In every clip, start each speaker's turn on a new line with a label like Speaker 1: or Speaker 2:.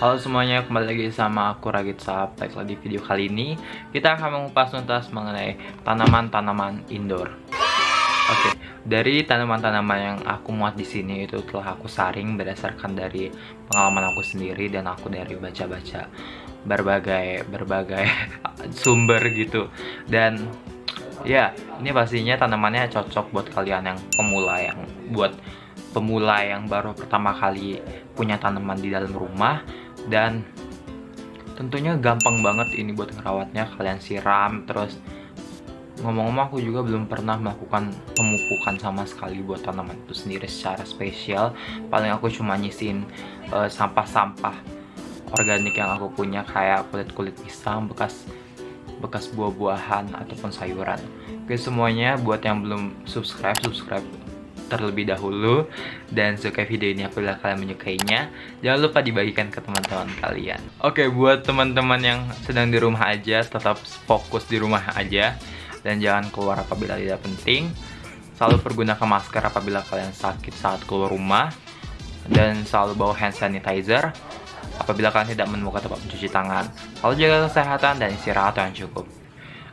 Speaker 1: Halo semuanya, kembali lagi sama aku Ragit Saptek. Di video kali ini kita akan mengupas tuntas mengenai tanaman-tanaman indoor. Oke, dari tanaman-tanaman yang aku muat di sini itu telah aku saring berdasarkan dari pengalaman aku sendiri dan aku dari baca-baca berbagai sumber gitu. Dan ya, ini pastinya tanamannya cocok buat kalian yang pemula yang baru pertama kali punya tanaman di dalam rumah. Dan tentunya gampang banget ini buat ngerawatnya. Kalian siram, terus ngomong-ngomong aku juga belum pernah melakukan pemupukan sama sekali buat tanaman itu sendiri secara spesial. Paling aku cuma nyisin sampah-sampah organik yang aku punya, kayak kulit-kulit pisang, bekas buah-buahan ataupun sayuran. Oke semuanya, buat yang belum subscribe terlebih dahulu, dan suka video ini apabila kalian menyukainya, jangan lupa dibagikan ke teman-teman kalian. Oke, buat teman-teman yang sedang di rumah aja, tetap fokus di rumah aja dan jangan keluar apabila tidak penting. Selalu pergunakan masker apabila kalian sakit saat keluar rumah, dan selalu bawa hand sanitizer apabila kalian tidak menemukan tempat mencuci tangan. Selalu jaga kesehatan dan istirahat yang cukup.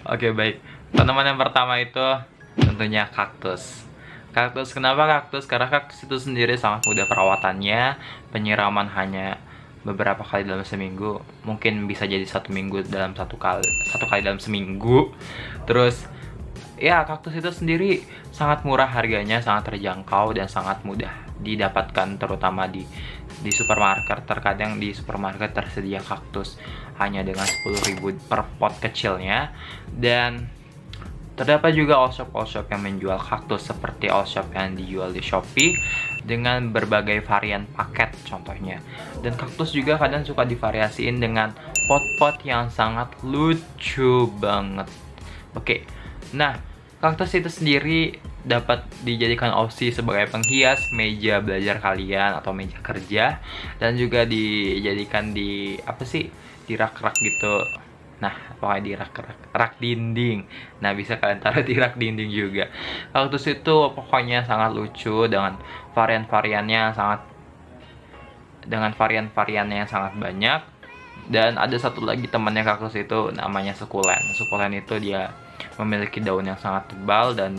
Speaker 1: Oke, baik. Tanaman yang pertama itu tentunya kaktus. Kaktus, kenapa kaktus? Karena kaktus itu sendiri sangat mudah perawatannya. Penyiraman hanya beberapa kali dalam seminggu. Mungkin bisa jadi satu kali dalam seminggu. Terus ya, kaktus itu sendiri sangat murah harganya, sangat terjangkau dan sangat mudah didapatkan, terutama di supermarket. Terkadang di supermarket tersedia kaktus hanya dengan 10.000 per pot kecilnya. Dan terdapat juga all shop yang menjual kaktus, seperti all shop yang dijual di Shopee dengan berbagai varian paket contohnya. Dan kaktus juga kadang suka divariasiin dengan pot-pot yang sangat lucu banget. Oke, nah kaktus itu sendiri dapat dijadikan opsi sebagai penghias meja belajar kalian atau meja kerja, dan juga dijadikan di rak-rak gitu. Nah, pokoknya di rak dinding. Nah, bisa kalian taruh di rak dinding juga. Kaktus itu pokoknya sangat lucu dengan varian-variannya yang sangat banyak. Dan ada satu lagi temannya kaktus itu, namanya sukulen. Sukulen itu dia memiliki daun yang sangat tebal dan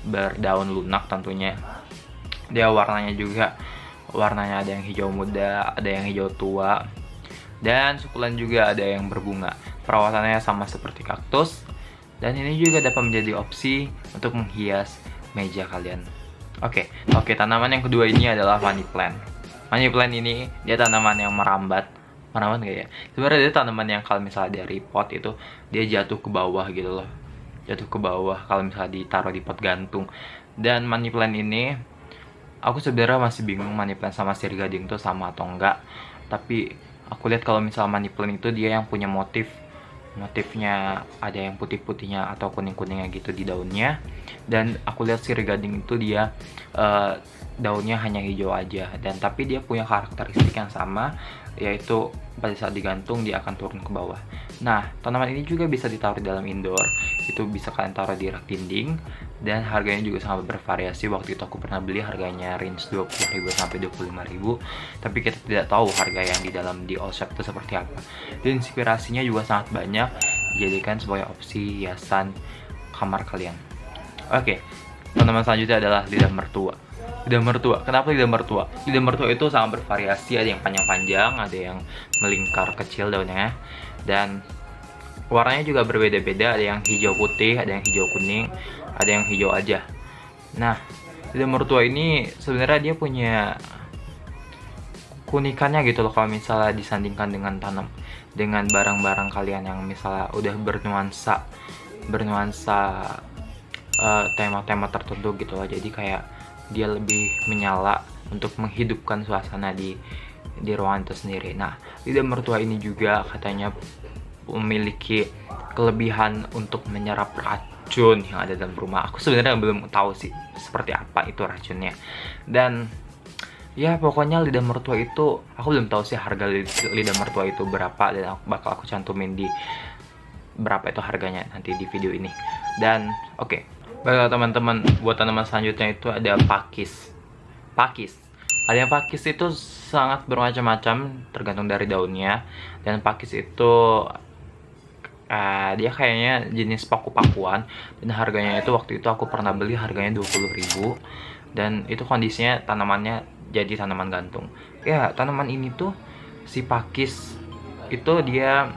Speaker 1: berdaun lunak tentunya. Dia warnanya ada yang hijau muda, ada yang hijau tua. Dan sukulen juga ada yang berbunga. Perawatannya sama seperti kaktus, dan ini juga dapat menjadi opsi untuk menghias meja kalian. Oke, tanaman yang kedua ini adalah money plant. Money plant ini dia tanaman yang merambat gak ya? Sebenarnya dia tanaman yang kalau misalnya dari pot itu dia jatuh ke bawah gitu loh. Jatuh ke bawah kalau misalnya ditaruh di pot gantung. Dan money plant ini aku sebenarnya masih bingung money plant sama sirih-gading tuh sama atau enggak. Tapi aku lihat kalau misalnya money plant itu dia yang punya motifnya ada yang putih-putihnya atau kuning-kuningnya gitu di daunnya. Dan aku lihat sirih-gading itu dia daunnya hanya hijau aja, dan tapi dia punya karakteristik yang sama, yaitu pada saat digantung dia akan turun ke bawah. Nah, tanaman ini juga bisa ditaruh di dalam indoor. Itu bisa kalian taruh di rak dinding, dan harganya juga sangat bervariasi. Waktu itu aku pernah beli harganya range 20.000 sampai 25.000, tapi kita tidak tahu harga yang di dalam di all shop itu seperti apa. Dan inspirasinya juga sangat banyak dijadikan sebagai opsi hiasan kamar kalian. Oke, tanaman selanjutnya adalah lidah mertua. Lidah mertua, kenapa lidah mertua? Lidah mertua itu sangat bervariasi, ada yang panjang-panjang, ada yang melingkar kecil daunnya, dan warnanya juga berbeda-beda, ada yang hijau putih, ada yang hijau kuning, ada yang hijau aja. Nah, lidah mertua ini sebenarnya dia punya keunikannya gitu loh, kalau misalnya disandingkan dengan barang-barang kalian yang misalnya udah bernuansa tema-tema tertentu gitu loh. Jadi kayak dia lebih menyala untuk menghidupkan suasana di ruangan itu sendiri. Nah, lidah mertua ini juga katanya memiliki kelebihan untuk menyerap racun yang ada dalam rumah. Aku sebenarnya belum tahu sih seperti apa itu racunnya. Dan ya pokoknya lidah mertua itu aku belum tahu sih harga lidah mertua itu berapa, dan bakal aku cantumin di berapa itu harganya nanti di video ini. Dan oke, baiklah teman-teman, buat tanaman selanjutnya itu ada pakis. Ada yang pakis itu sangat bermacam-macam tergantung dari daunnya. Dan pakis itu dia kayaknya jenis paku-pakuan, dan harganya itu waktu itu aku pernah beli harganya 20.000, dan itu kondisinya tanamannya jadi tanaman gantung. Ya, tanaman ini tuh si pakis itu dia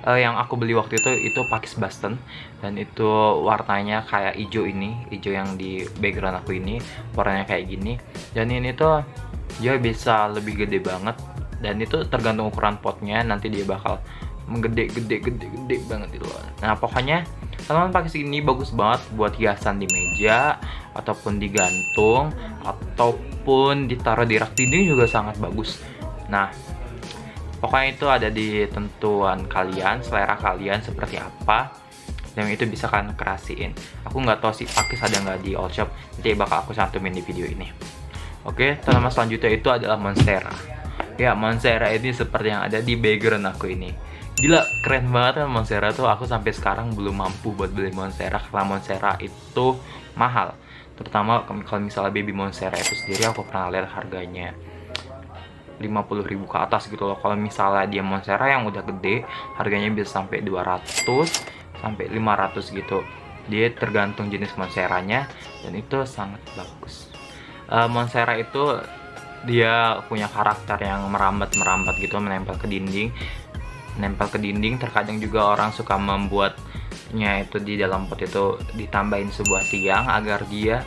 Speaker 1: yang aku beli waktu itu pakis Boston, dan itu warnanya kayak hijau ini, hijau yang di background aku ini warnanya kayak gini. Dan ini tuh dia bisa lebih gede banget, dan itu tergantung ukuran potnya, nanti dia bakal gede banget itu. Nah, pokoknya tanaman pakis ini bagus banget buat hiasan di meja, ataupun digantung, ataupun ditaruh di rak dinding juga sangat bagus. Nah, pokoknya itu ada di tentuan kalian, selera kalian seperti apa, dan itu bisa kalian kreasiin. Aku nggak tahu sih pakis ada nggak di all shop, nanti bakal aku cantumin di video ini. Oke, tanaman selanjutnya itu adalah monstera. Ya, monstera ini seperti yang ada di background aku ini. Gila, keren banget kan monstera tuh. Aku sampai sekarang belum mampu buat beli monstera karena monstera itu mahal. Terutama kalau misalnya baby monstera itu sendiri, aku pernah lihat harganya 50.000 ke atas gitu loh. Kalau misalnya dia monstera yang udah gede, harganya bisa sampai 200 sampai 500 gitu. Dia tergantung jenis monsteranya, dan itu sangat bagus. Monstera itu dia punya karakter yang merambat gitu, menempel ke dinding. Terkadang juga orang suka membuatnya itu di dalam pot itu ditambahin sebuah tiang agar dia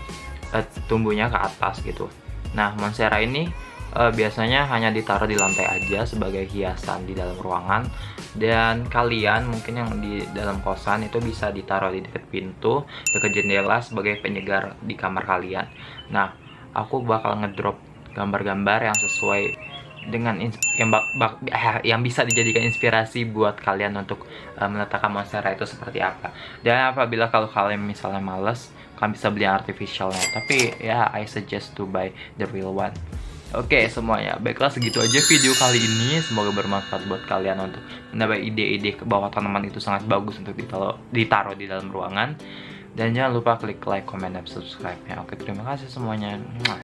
Speaker 1: tumbuhnya ke atas gitu. Nah, monstera ini biasanya hanya ditaruh di lantai aja sebagai hiasan di dalam ruangan, dan kalian mungkin yang di dalam kosan itu bisa ditaruh di dekat pintu, dekat jendela sebagai penyegar di kamar kalian. Nah, aku bakal ngedrop gambar-gambar yang sesuai dengan yang bisa dijadikan inspirasi buat kalian untuk meletakkan monstera itu seperti apa. Dan apabila kalau kalian misalnya males, kalian bisa beli artificialnya, tapi ya I suggest to buy the real one. Oke, semuanya, baiklah, segitu aja video kali ini. Semoga bermanfaat buat kalian untuk menambah ide-ide bahwa tanaman itu sangat bagus untuk ditaruh di dalam ruangan. Dan jangan lupa klik like, comment, dan subscribe-nya. Oke, terima kasih semuanya.